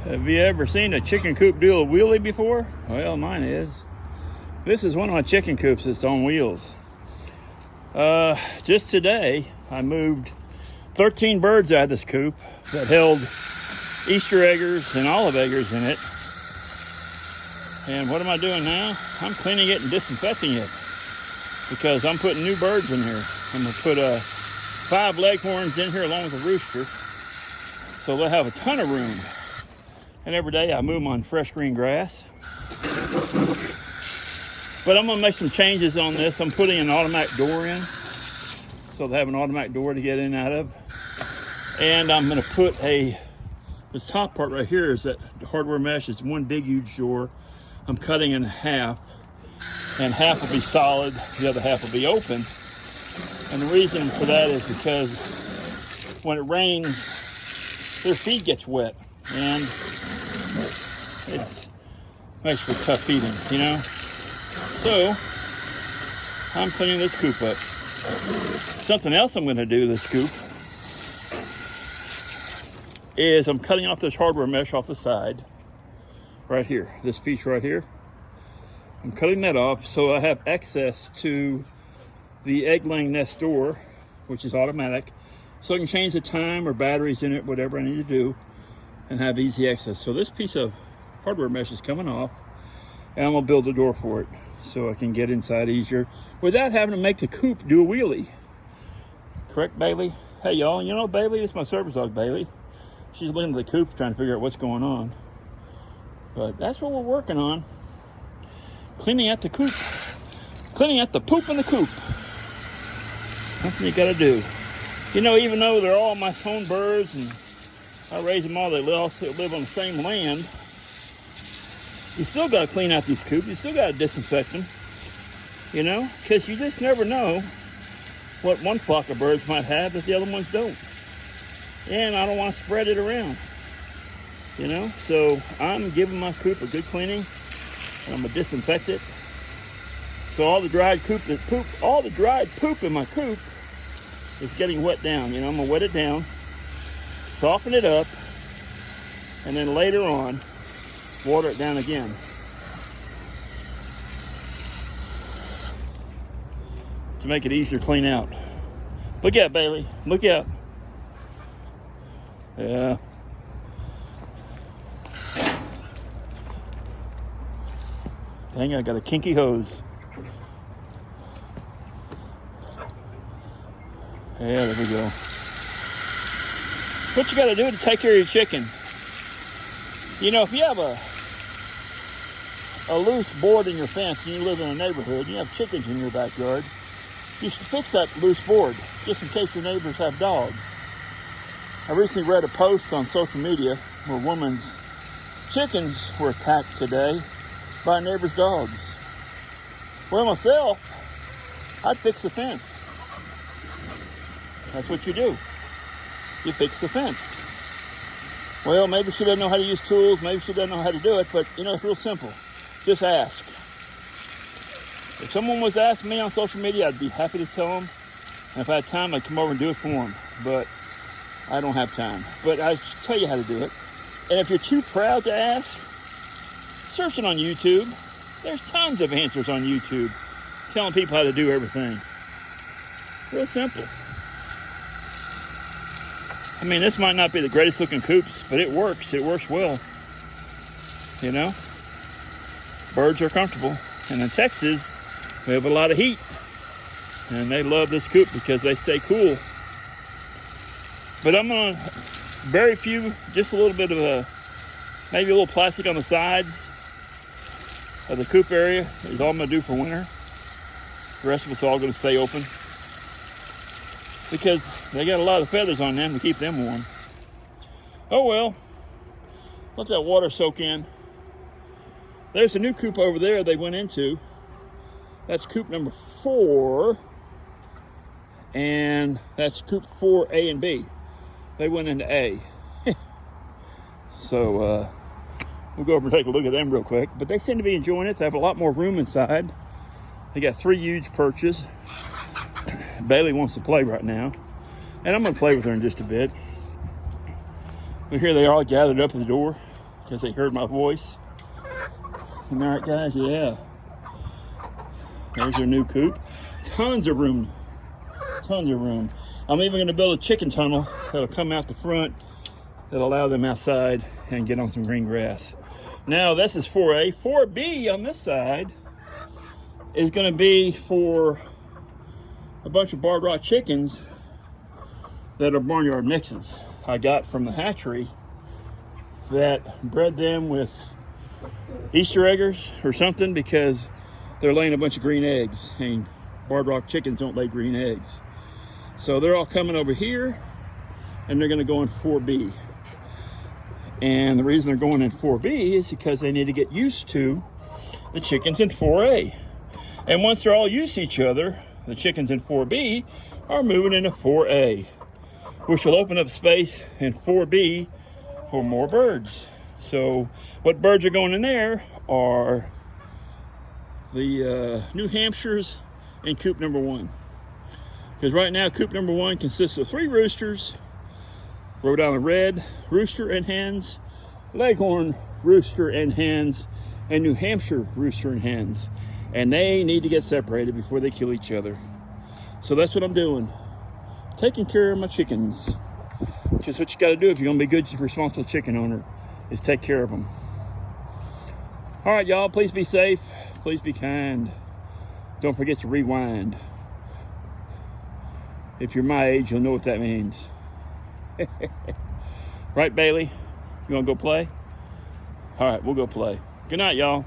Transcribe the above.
Have you ever seen a chicken coop do a wheelie before? Well, mine is. This is one of my chicken coops that's on wheels. Just today, I moved 13 birds out of this coop that held Easter eggers and olive eggers in it. And what am I doing now? I'm cleaning it and disinfecting it because I'm putting new birds in here. I'm going to put 5 leghorns in here along with a rooster, so they'll have a ton of room. And every day I move them on fresh green grass. But I'm going to make some changes on this. I'm putting an automatic door in, so they have an automatic door to get in and out of. And I'm going to put this top part right here is that hardware mesh. It's one big huge door. I'm cutting in half, and half will be solid, the other half will be open. And the reason for that is because when it rains, their feed gets wet, and it makes for tough feeding, you know? So, I'm cleaning this coop up. Something else I'm going to do this coop is I'm cutting off this hardware mesh off the side, right here, this piece right here. I'm cutting that off so I have access to the egg laying nest door, which is automatic, so I can change the time or batteries in it, whatever I need to do, and have easy access. So this piece of hardware mesh is coming off, and I'm gonna build a door for it so I can get inside easier without having to make the coop do a wheelie. Correct, Bailey? Hey y'all, you know Bailey, it's my service dog, Bailey. She's looking at the coop trying to figure out what's going on. But that's what we're working on. Cleaning out the coop. Cleaning out the poop in the coop. Something you gotta do. You know, even though they're all my own birds and I raise them all, they also live on the same land, you still gotta clean out these coops. You still gotta disinfect them. You know, because you just never know what one flock of birds might have that the other ones don't. And I don't want to spread it around. You know, so I'm giving my coop a good cleaning, and I'm gonna disinfect it. So all the dried poop in my coop is getting wet down. You know, I'm gonna wet it down, soften it up, and then later on, water it down again. To make it easier to clean out. Look out, Bailey, look out. Yeah. Dang, I got a kinky hose. Yeah, there we go. What you gotta do to take care of your chickens? You know, if you have a loose board in your fence and you live in a neighborhood, you have chickens in your backyard, you should fix that loose board, just in case your neighbors have dogs. I recently read a post on social media where a woman's chickens were attacked today by a neighbor's dogs. Well, myself, I'd fix the fence. That's what you do. You fix the fence. Well, maybe she doesn't know how to use tools, maybe she doesn't know how to do it, but you know, it's real simple. Just ask. If someone was asking me on social media, I'd be happy to tell them. And if I had time, I'd come over and do it for them. But I don't have time. But I tell you how to do it. And if you're too proud to ask, search it on YouTube. There's tons of answers on YouTube telling people how to do everything. Real simple. I mean, this might not be the greatest looking coops, but it works. It works well. You know? Birds are comfortable. And in Texas, we have a lot of heat. And they love this coop because they stay cool. But I'm going to very few, just a little bit of maybe a little plastic on the sides of the coop area is all I'm going to do for winter. The rest of it's all going to stay open because they got a lot of feathers on them to keep them warm. Oh well, let that water soak in. There's a new coop over there they went into. That's coop number 4, and that's coop 4A and B. They went into A. So we'll go over and take a look at them real quick. But they seem to be enjoying it. They have a lot more room inside. They got 3 huge perches. Bailey wants to play right now. And I'm going to play with her in just a bit. But here they are all gathered up at the door. because they heard my voice. All right, guys, yeah. There's your new coop. Tons of room. Tons of room. I'm even going to build a chicken tunnel that'll come out the front that'll allow them outside and get on some green grass. Now, this is 4A. 4B on this side is going to be for a bunch of barred rock chickens that are barnyard mixes I got from the hatchery that bred them with Easter eggers or something, because they're laying a bunch of green eggs, and barred rock chickens don't lay green eggs. So they're all coming over here, and they're going to go in 4B. And the reason they're going in 4B is because they need to get used to the chickens in 4A. And once they're all used to each other, the chickens in 4B are moving into 4A, which will open up space in 4B for more birds. So what birds are going in there are the New Hampshires in coop number 1. Because right now coop number 1 consists of 3 roosters, Rhode Island Red rooster and hens, Leghorn rooster and hens, and New Hampshire rooster and hens. And they need to get separated before they kill each other. So that's what I'm doing. Taking care of my chickens. Just what you got to do if you're going to be a good, responsible chicken owner, is take care of them. All right, y'all, please be safe. Please be kind. Don't forget to rewind. If you're my age, you'll know what that means. Right, Bailey? You want to go play? All right, we'll go play. Good night, y'all.